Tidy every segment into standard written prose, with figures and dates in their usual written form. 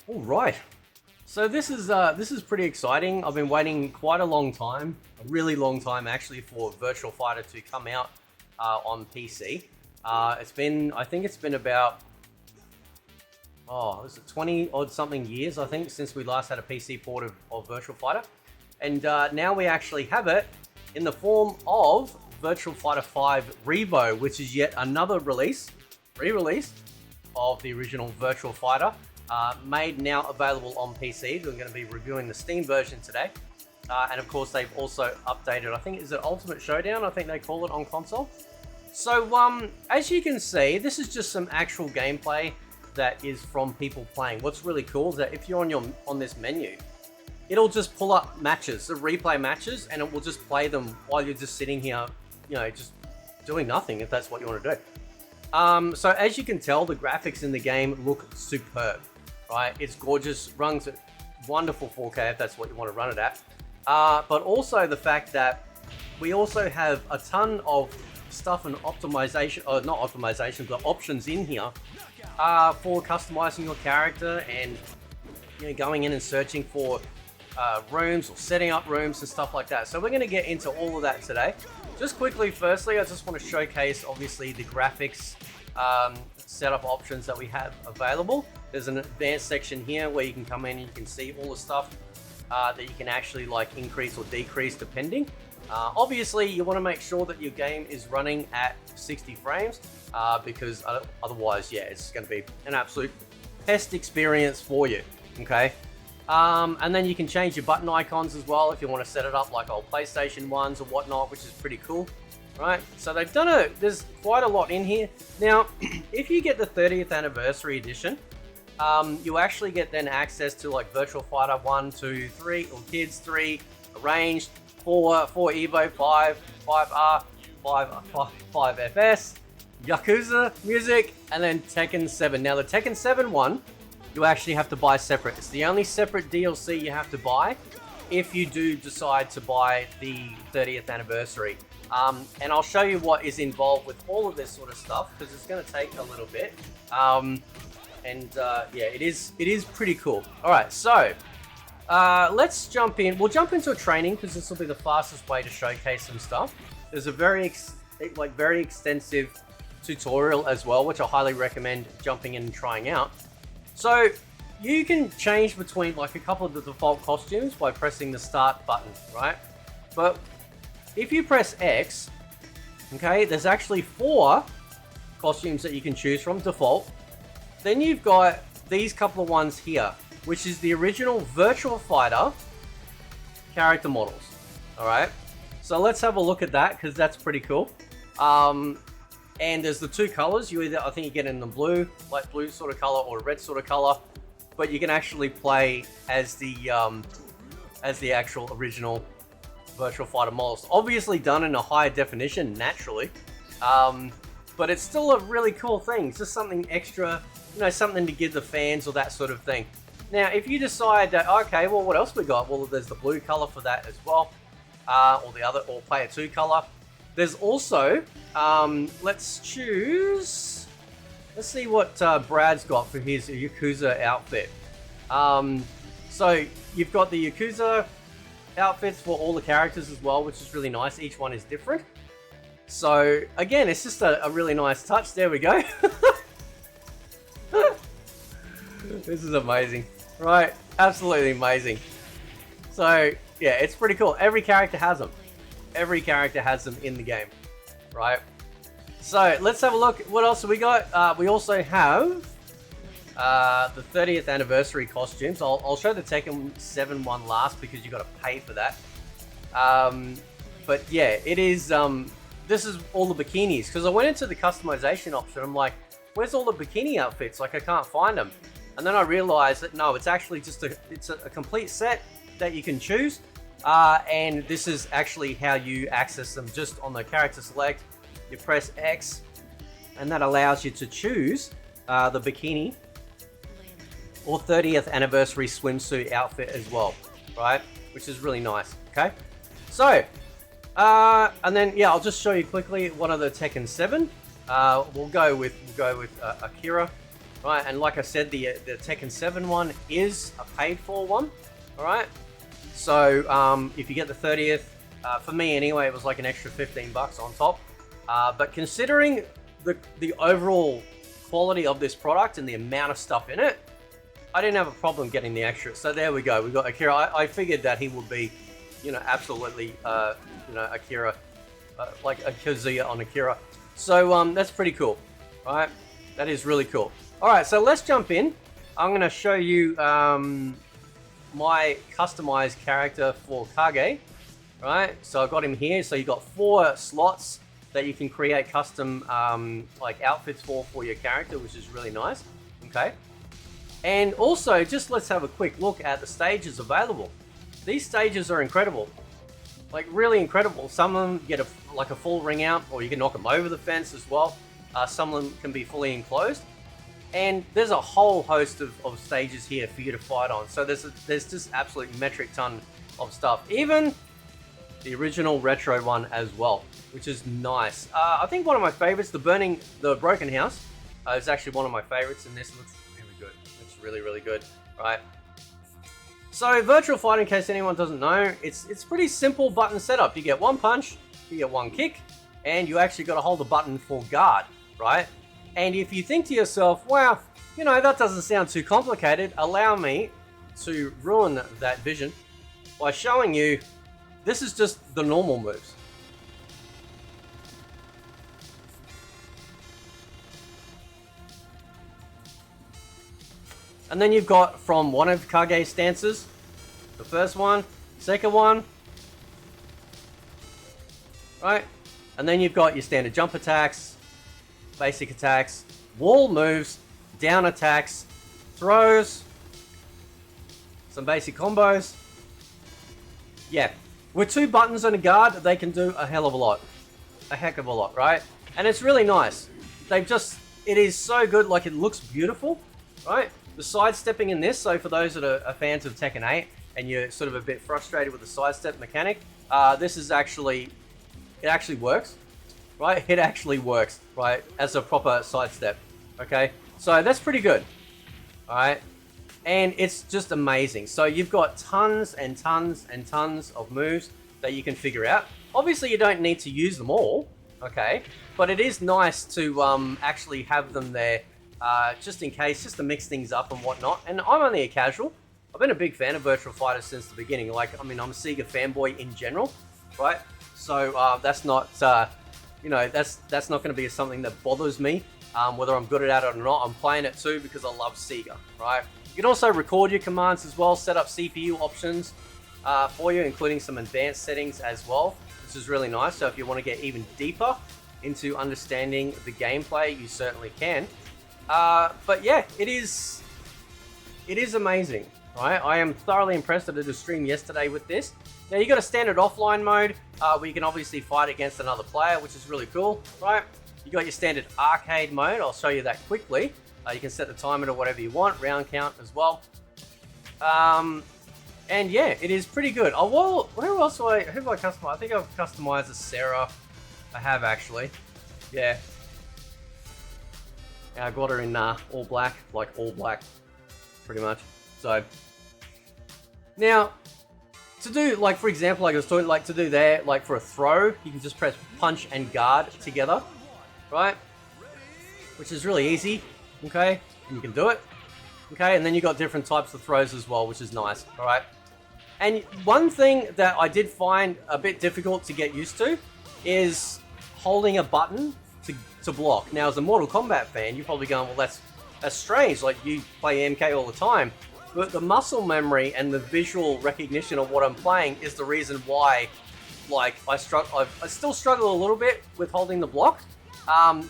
All right. So this is pretty exciting. I've been waiting quite a long time, a really long time actually, for Virtual Fighter to come out on PC. I think it's been about, is it 20 odd something years, I think, since we last had a PC port of Virtual Fighter. And now we actually have it in the form of Virtual Fighter 5 REVO, which is yet another re-release of the original Virtual Fighter. Made now available on PC. We're going to be reviewing the Steam version today. And of course, they've also updated, I think, is it Ultimate Showdown? I think they call it on console. So, as you can see, this is just some actual gameplay that is from people playing. What's really cool is that if you're on this menu, it'll just pull up matches, the replay matches, and it will just play them while you're just sitting here, just doing nothing, if that's what you want to do. So as you can tell, the graphics in the game look superb. Right, it's gorgeous, runs at wonderful 4K if that's what you want to run it at. But also the fact that we also have a ton of stuff and optimization, or not optimization, but options in here for customizing your character and going in and searching for rooms or setting up rooms and stuff like that. So we're going to get into all of that today. Just quickly, firstly, I just want to showcase obviously the graphics setup options that we have available. There's an advanced section here where you can come in and you can see all the stuff that you can actually increase or decrease depending. Obviously, you want to make sure that your game is running at 60 frames because otherwise, yeah, it's going to be an absolute pest experience for you. Okay. And then you can change your button icons as well if you want to set it up like old PlayStation ones or whatnot, which is pretty cool. Right, so they've done there's quite a lot in here. Now, if you get the 30th anniversary edition, you actually get then access to Virtua Fighter 1, 2, 3, or Kids 3, Arranged, 4 RE.V.O, 5, 5R, 5FS, Yakuza Music, and then Tekken 7. Now, the Tekken 7 one, you actually have to buy separate. It's the only separate DLC you have to buy if you do decide to buy the 30th anniversary. And I'll show you what is involved with all of this sort of stuff because it's going to take a little bit. Yeah, it is pretty cool. All right, so let's jump in. We'll jump into a training because this will be the fastest way to showcase some stuff. There's a very extensive tutorial as well, which I highly recommend jumping in and trying out. So you can change between a couple of the default costumes by pressing the start button, right? But if you press X, okay, there's actually 4 costumes that you can choose from default. Then you've got these couple of ones here, which is the original Virtua Fighter character models. All right, so let's have a look at that because that's pretty cool. And there's the 2 colors. I think you get in the blue, light blue sort of color, or red sort of color. But you can actually play as the actual original Virtual Fighter models, obviously done in a higher definition naturally, but it's still a really cool thing. It's just something extra, something to give the fans or that sort of thing. Now, if you decide that, okay, well, what else we got? Well, there's the blue color for that as well, or player 2 color. There's also, let's see what Brad's got for his Yakuza outfit. So you've got the Yakuza outfits for all the characters as well, which is really nice. Each one is different. So again, it's just a really nice touch. There we go. This is amazing, right? Absolutely amazing. So yeah, it's pretty cool. Every character has them. Every character has them in the game, right? So let's have a look. What else have we got? We also have the 30th anniversary costumes. I'll show the Tekken 7 one last because you got to pay for that. But yeah, it is. This is all the bikinis because I went into the customization option. I'm like, where's all the bikini outfits? I can't find them. And then I realized that no, it's actually just a complete set that you can choose. And this is actually how you access them. Just on the character select, you press X, and that allows you to choose the bikini or 30th anniversary swimsuit outfit as well, right? Which is really nice. Okay, so and then yeah, I'll just show you quickly one of the Tekken 7. We'll go with Akira. right? And like I said, the Tekken 7 one is a paid for one, all right? So if you get the 30th, for me anyway, it was like an extra $15 on top. But considering the overall quality of this product and the amount of stuff in it, I didn't have a problem getting the extra. So there we go. We got Akira. I figured that he would be, you know, absolutely, you know, Akira, like a Kazuya on Akira. So that's pretty cool, right? That is really cool. All right, so let's jump in. I'm going to show you my customized character for Kage, right? So I've got him here. So you've got 4 slots that you can create custom like outfits for your character, which is really nice. Okay. And also, just let's have a quick look at the stages available. These stages are incredible, like really incredible. Some of them get a full ring out, or you can knock them over the fence as well. Some of them can be fully enclosed. And there's a whole host of stages here for you to fight on. So there's just absolute metric ton of stuff. Even the original retro one as well, which is nice. I think one of my favorites, the Broken House, is actually one of my favorites in this. It looks really good. It's really, really good, right? So Virtua Fighter, in case anyone doesn't know, it's pretty simple button setup. You get 1 punch, you get 1 kick, and you actually got to hold the button for guard, right? And if you think to yourself, wow, you know, that doesn't sound too complicated, allow me to ruin that vision by showing you this is just the normal moves. And then you've got from one of Kage's stances, the first one, second one, right? And then you've got your standard jump attacks, basic attacks, wall moves, down attacks, throws, some basic combos. Yeah, with 2 buttons and a guard, they can do a hell of a lot. A heck of a lot, right? And it's really nice. It is so good, like it looks beautiful, right? The sidestepping in this, so for those that are fans of Tekken 8 and you're sort of a bit frustrated with the sidestep mechanic, this is actually, it actually works, right? It actually works, right? As a proper sidestep, okay? So that's pretty good, all right? And it's just amazing. So you've got tons and tons and tons of moves that you can figure out. Obviously, you don't need to use them all, okay? But it is nice to actually have them there just in case, just to mix things up and whatnot. And I'm only a casual. I've been a big fan of Virtua Fighter since the beginning. Like, I mean, I'm a Sega fanboy in general, right? So that's not, you know, that's not going to be something that bothers me, whether I'm good at it or not. I'm playing it too because I love Sega, right? You can also record your commands as well, set up CPU options for you, including some advanced settings as well, which is really nice. So if you want to get even deeper into understanding the gameplay, you certainly can. But yeah, it is amazing, right? I am thoroughly impressed. I did a stream yesterday with this. Now you got a standard offline mode where you can obviously fight against another player, which is really cool, right? You got your standard arcade mode. I'll show you that quickly. You can set the timer to whatever you want, round count as well. And yeah, it is pretty good. Oh, well, who have I customized? I think I've customized a Sarah. I have actually, yeah. I got her in all black, like all black, pretty much. So now, to do, like, for example, like I was talking, like to do there, like for a throw, you can just press punch and guard together, right? Which is really easy, okay? And you can do it, okay? And then you got different types of throws as well, which is nice, all right? And one thing that I did find a bit difficult to get used to is holding a button to block. Now, as a Mortal Kombat fan, you're probably going, well, that's strange. Like, you play MK all the time. But the muscle memory and the visual recognition of what I'm playing is the reason why, like, I still struggle a little bit with holding the block.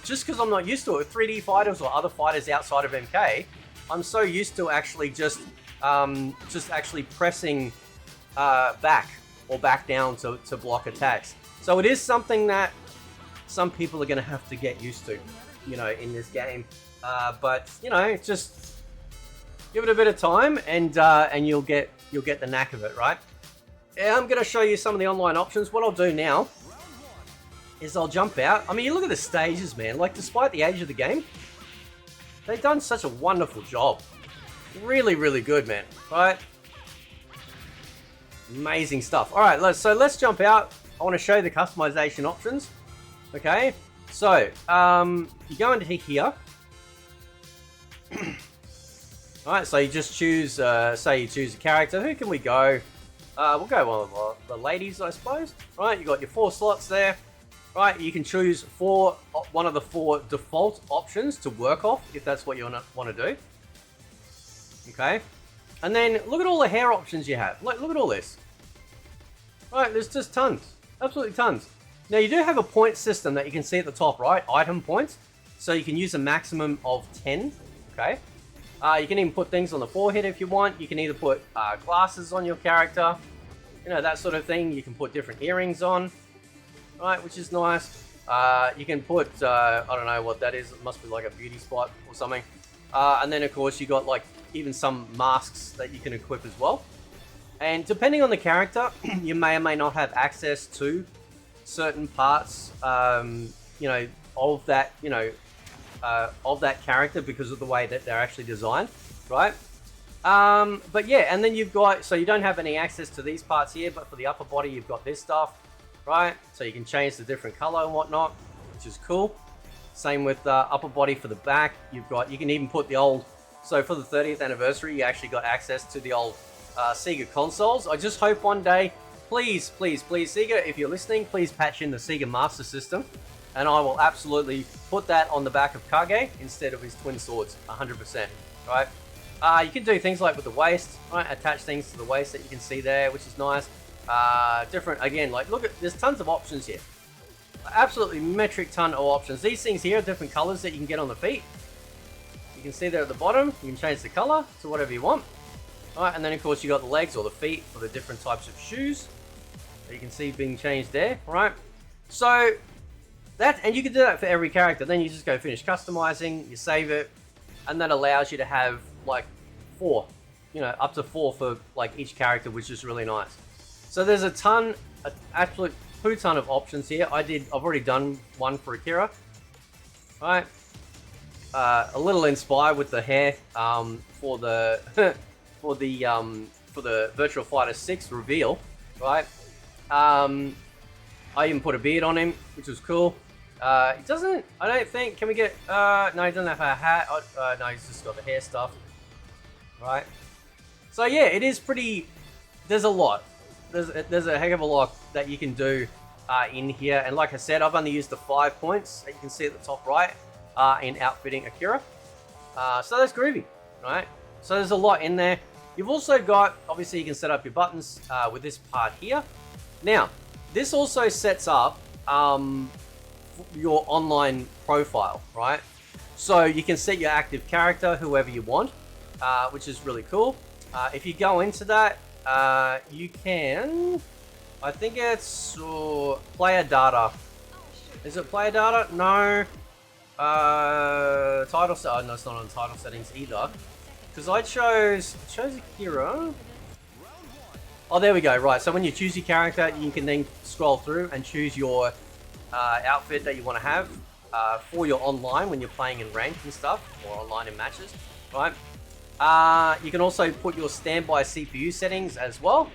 Just because I'm not used to it. With 3D fighters or other fighters outside of MK, I'm so used to actually just actually pressing back or back down to block attacks. So it is something that some people are going to have to get used to, you know, in this game. But you know, just give it a bit of time, and you'll get the knack of it, right? Yeah, I'm going to show you some of the online options. What I'll do now is I'll jump out. I mean, you look at the stages, man. Like, despite the age of the game, They've done such a wonderful job. Really, really good, man. Right? Amazing stuff. All right, let's jump out. I want to show you the customization options. Okay, so you go into here. All right, so you just choose, say you choose a character. Who can we go? We'll go one of the ladies, I suppose. Right, you got your 4 slots there. Right, you can choose one of the 4 default options to work off if that's what you want to do. Okay, and then look at all the hair options you have. Look at all this. Right, there's just tons, absolutely tons. Now you do have a point system that you can see at the top, right? Item points, so you can use a maximum of 10. Okay, you can even put things on the forehead if you want. You can either put glasses on your character, you know, that sort of thing. You can put different earrings on, right, which is nice. You can put I don't know what that is. It must be like a beauty spot or something. And then of course you got like even some masks that you can equip as well. And depending on the character, you may or may not have access to certain parts, you know, of that, of that character because of the way that they're actually designed, right? But yeah, and then you've got, so you don't have any access to these parts here, but for the upper body, you've got this stuff, right? So you can change the different color and whatnot, which is cool. Same with upper body for the back. You can even put the old, so for the 30th anniversary, you actually got access to the old Sega consoles. I just hope one day, please, Sega, if you're listening, please patch in the Sega Master System, and I will absolutely put that on the back of Kage instead of his twin swords, 100%, right? You can do things like with the waist, right? Attach things to the waist that you can see there, which is nice. Different, again, like look at, there's tons of options here. Absolutely metric ton of options. These things here are different colors that you can get on the feet. You can see there at the bottom, you can change the color to whatever you want. Alright, and then of course you got the legs or the feet for the different types of shoes that you can see being changed there, right? So that, and you can do that for every character. Then you just go finish customizing, you save it, and that allows you to have like 4, up to 4 for like each character, which is really nice. So there's an absolute poo ton of options here. I've already done one for Akira. Right, a little inspired with the hair for the for the Virtua Fighter 6 reveal, right? I even put a beard on him, which was cool. He doesn't, I don't think, can we get, no, he doesn't have a hat. No, he's just got the hair stuff, right? So yeah, it is pretty, there's a lot. There's a heck of a lot that you can do in here. And like I said, I've only used the 5 points that you can see at the top right in outfitting Akira. So that's groovy, right? So there's a lot in there. You've also got, obviously you can set up your buttons with this part here. Now, this also sets up your online profile, right? So you can set your active character, whoever you want, which is really cool. If you go into that, you can, I think it's player data. Is it player data? No. Title set. Oh, no, it's not on title settings either. Because I chose Akira. Oh, there we go. Right. So when you choose your character, you can then scroll through and choose your outfit that you want to have for your online when you're playing in ranked and stuff, or online in matches, right? You can also put your standby CPU settings as well.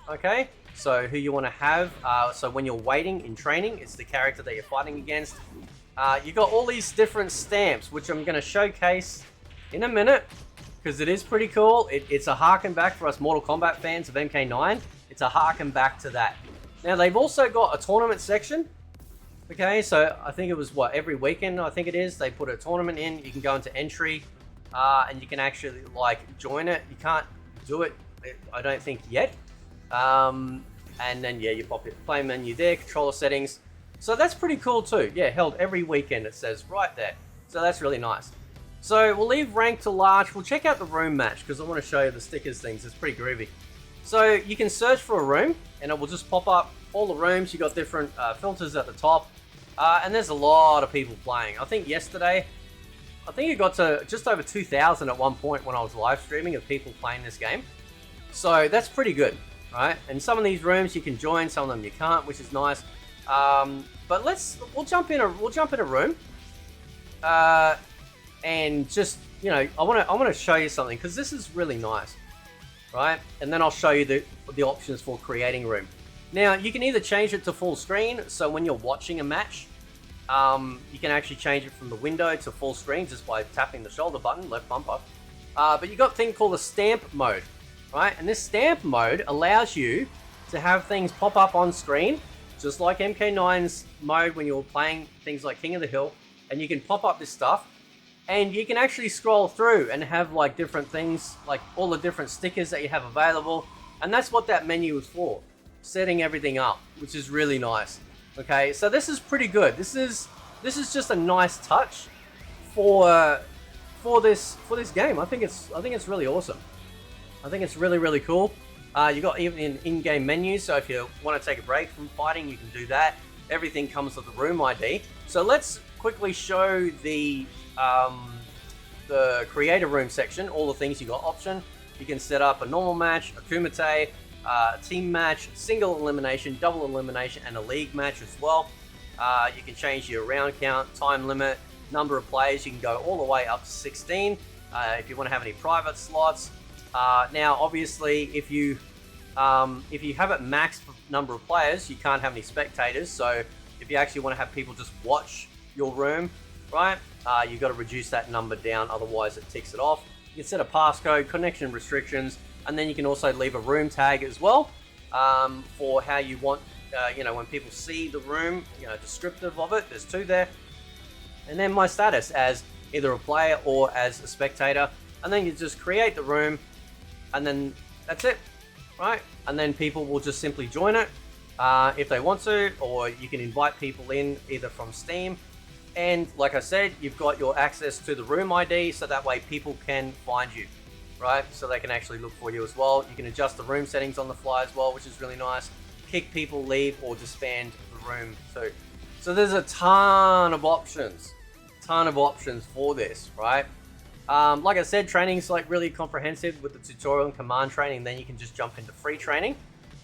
Okay. So who you want to have. So when you're waiting in training, it's the character that you're fighting against. You got all these different stamps, which I'm going to showcase in a minute, because it is pretty cool. It's a harken back for us Mortal Kombat fans of MK9. It's a harken back to that. Now, they've also got a tournament section. Okay, so I think it was, every weekend, I think it is, they put a tournament in. You can go into entry, and you can actually, join it. You can't do it, I don't think, yet. And then, yeah, you pop your play menu there, controller settings. So that's pretty cool too. Yeah, held every weekend, it says right there. So that's really nice. So we'll leave rank to large. We'll check out the room match because I want to show you the stickers things. It's pretty groovy. So you can search for a room and it will just pop up all the rooms. You got different filters at the top. And there's a lot of people playing. I think yesterday, it got to just over 2,000 at one point when I was live streaming of people playing this game. So that's pretty good, right? And some of these rooms you can join, some of them you can't, which is nice. But we'll jump in a room. and just, you know, I want to show you something because this is really nice, right? And then I'll show you the options for creating room. Now you can either change it to full screen, so when you're watching a match, you can actually change it from the window to full screen just by tapping the shoulder button, left bumper. But you got a thing called the stamp mode, right? And this stamp mode allows you to have things pop up on screen, just like MK9's mode when you're playing things like King of the Hill, and you can pop up this stuff, and you can actually scroll through and have like different things, like all the different stickers that you have available, and that's what that menu is for, setting everything up, which is really nice. Okay, so this is pretty good. This is just a nice touch for this game. I think it's really awesome. I think it's really cool. You got even an in-game menu, so if you want to take a break from fighting, you can do that. Everything comes with the room ID. So let's quickly show the creator room section. All the things you got option. You can set up a normal match, a kumite, team match, single elimination, double elimination, and a league match as well. You can change your round count, time limit, number of players. You can go all the way up to 16 if you want to have any private slots. Now, obviously, if you have it maxed for number of players, you can't have any spectators. So if you actually want to have people just watch your room, right, you've got to reduce that number down. Otherwise, it ticks it off. You can set a passcode, connection restrictions, and then you can also leave a room tag as well for how you want, when people see the room, descriptive of it. There's two there. And then my status as either a player or as a spectator. And then you just create the room, and then that's it, right? And then people will just simply join it if they want to, or you can invite people in either from Steam. And like I said, you've got your access to the room ID, so that way people can find you, right? So they can actually look for you as well. You can adjust the room settings on the fly as well, which is really nice. Kick people, leave, or disband the room too. So there's a ton of options for this, right? Like I said, training's like really comprehensive with the tutorial and command training. Then you can just jump into free training.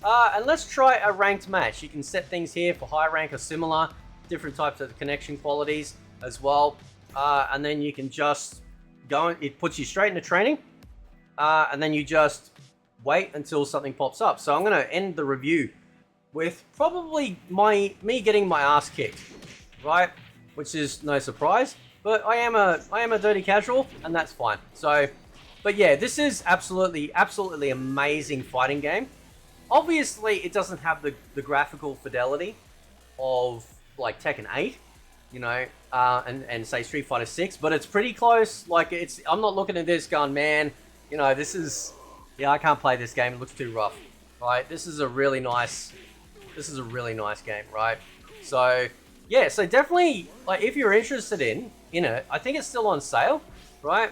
And let's try a ranked match. You can set things here for high rank or similar, different types of connection qualities as well. And then you can just go, it puts you straight into training. And then you just wait until something pops up. So I'm going to end the review with probably me getting my ass kicked, right? Which is no surprise. But I am a dirty casual, and that's fine. So, but yeah, this is absolutely amazing fighting game. Obviously, it doesn't have the graphical fidelity of like Tekken 8, and say Street Fighter 6, but it's pretty close. Like I'm not looking at this going, man, this is, I can't play this game. It looks too rough, right? This is a really nice game, right? So yeah, so definitely, like, if you're interested in it, I think it's still on sale, right?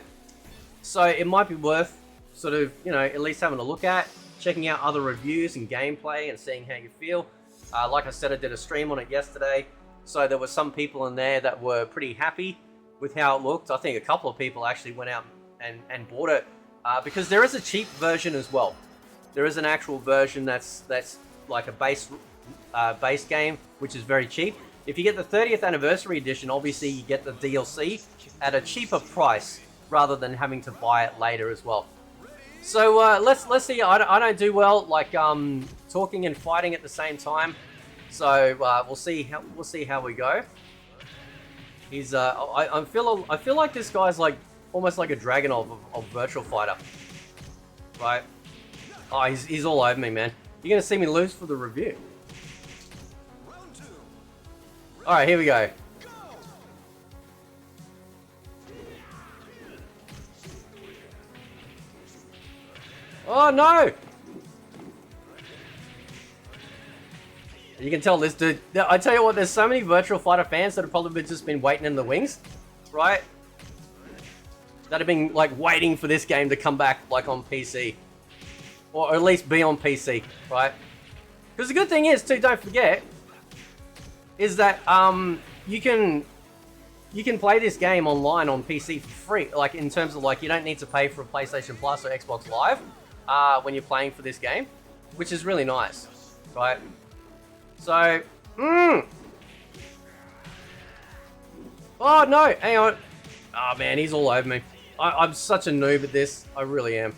So it might be worth sort of, at least having a look at, checking out other reviews and gameplay and seeing how you feel. Like I said, I did a stream on it yesterday, so there were some people in there that were pretty happy with how it looked. I think a couple of people actually went out and bought it because there is a cheap version as well. There is an actual version that's like a base game, which is very cheap. If you get the 30th anniversary edition, obviously you get the DLC at a cheaper price rather than having to buy it later as well. So let's see. I don't do well like talking and fighting at the same time. So we'll see how we go. He's I feel like this guy's like almost like a dragon of Virtua Fighter, right? Oh, he's all over me, man. You're gonna see me lose for the review. All right, here we go. Oh no! You can tell this dude. I tell you what, there's so many Virtua Fighter fans that have probably just been waiting in the wings, right? That have been like waiting for this game to come back like on PC, or at least be on PC, right? Because the good thing is too, don't forget, is that you can play this game online on PC for free. Like in terms of like you don't need to pay for a PlayStation Plus or Xbox Live when you're playing for this game, which is really nice, right? So, oh no, hang on. Oh man, he's all over me. I'm such a noob at this. I really am.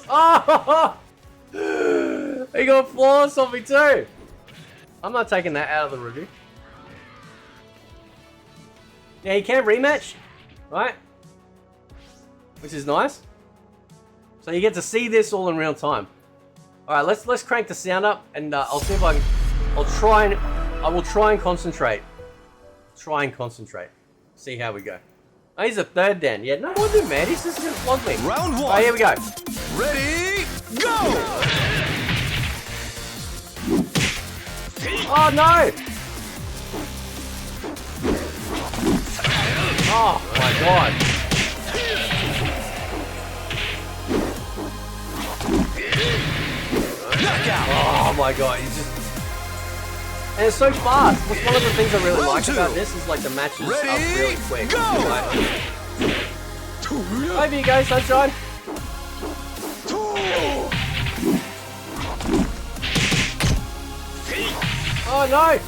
Oh! He got flawless on me too. I'm not taking that out of the review. Yeah, you can rematch, right? Which is nice. So you get to see this all in real time. All right, let's crank the sound up, and I'll see if I can. I will try and concentrate. Try and concentrate. See how we go. Oh, he's a third Dan. Yeah, no wonder, man. He's just gonna flog me. Round 1. All right, here we go. Ready, go! Oh no! Oh my god! Oh my god! He's just. And it's so fast. That's one of the things I really like about this is like the matches are really quick. Over you go, sunshine. Oh no!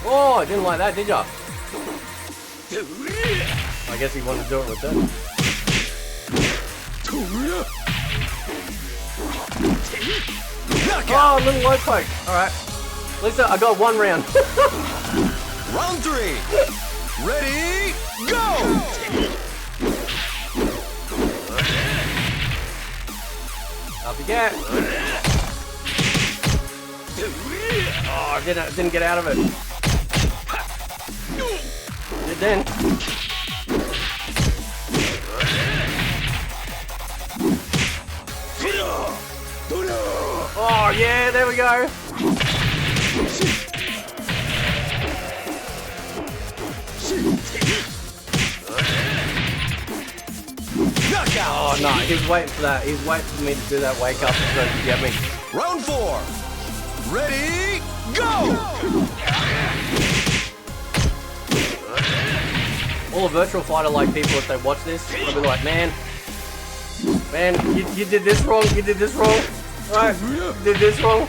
Oh, I didn't like that, did ya? I guess he wanted to do it with that. Oh, a little low poke. Alright. At least I got one round. Round 3. Ready, go! Up you get. Oh, I didn't get out of it. Did then. Oh yeah, there we go. Oh no, he was waiting for that. He was waiting for me to do that wake up so he could get me. Round 4. Ready, go! All the Virtua Fighter like people, if they watch this, they'll be like, man, you did this wrong, you did this wrong, right? You did this wrong.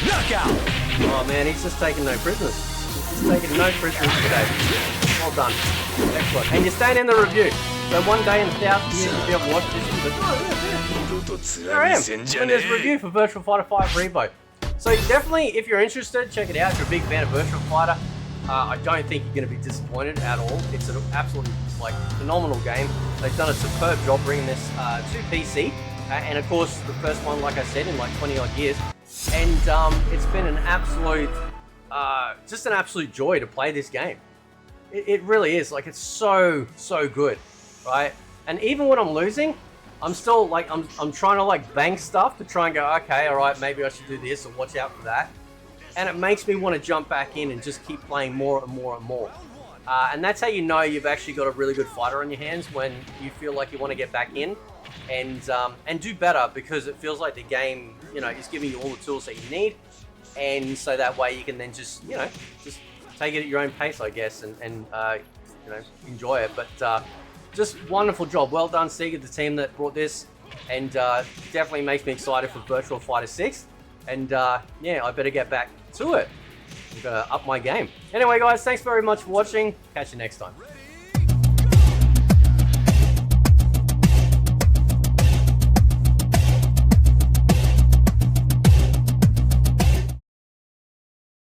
Knockout! Oh man, he's just taking no prisoners. He's taking no prisoners today. Well done. Excellent. And you're staying in the review. So one day in 1,000 years you'll be able to watch this. But, there I am. In this review for Virtua Fighter 5 REVO. So definitely, if you're interested, check it out. If you're a big fan of Virtua Fighter, I don't think you're going to be disappointed at all. It's an absolutely phenomenal game. They've done a superb job bringing this to PC. And of course, the first one, like I said, in like 20 odd years. And it's been an absolute, just an absolute joy to play this game. It really is. Like, it's so good, right? And even when I'm losing, I'm still like, I'm trying to like bang stuff to try and go, okay, all right, maybe I should do this or watch out for that. And it makes me want to jump back in and just keep playing more and more and more. And that's how you know you've actually got a really good fighter on your hands, when you feel like you want to get back in and do better, because it feels like the game, you know, is giving you all the tools that you need. And so that way you can then just, you know, just take it at your own pace, I guess, and you know, enjoy it. But just wonderful job. Well done, Sega, the team that brought this. And definitely makes me excited for Virtua Fighter 6. And yeah, I better get back to it. I'm gonna up my game. Anyway, guys, thanks very much for watching. Catch you next time.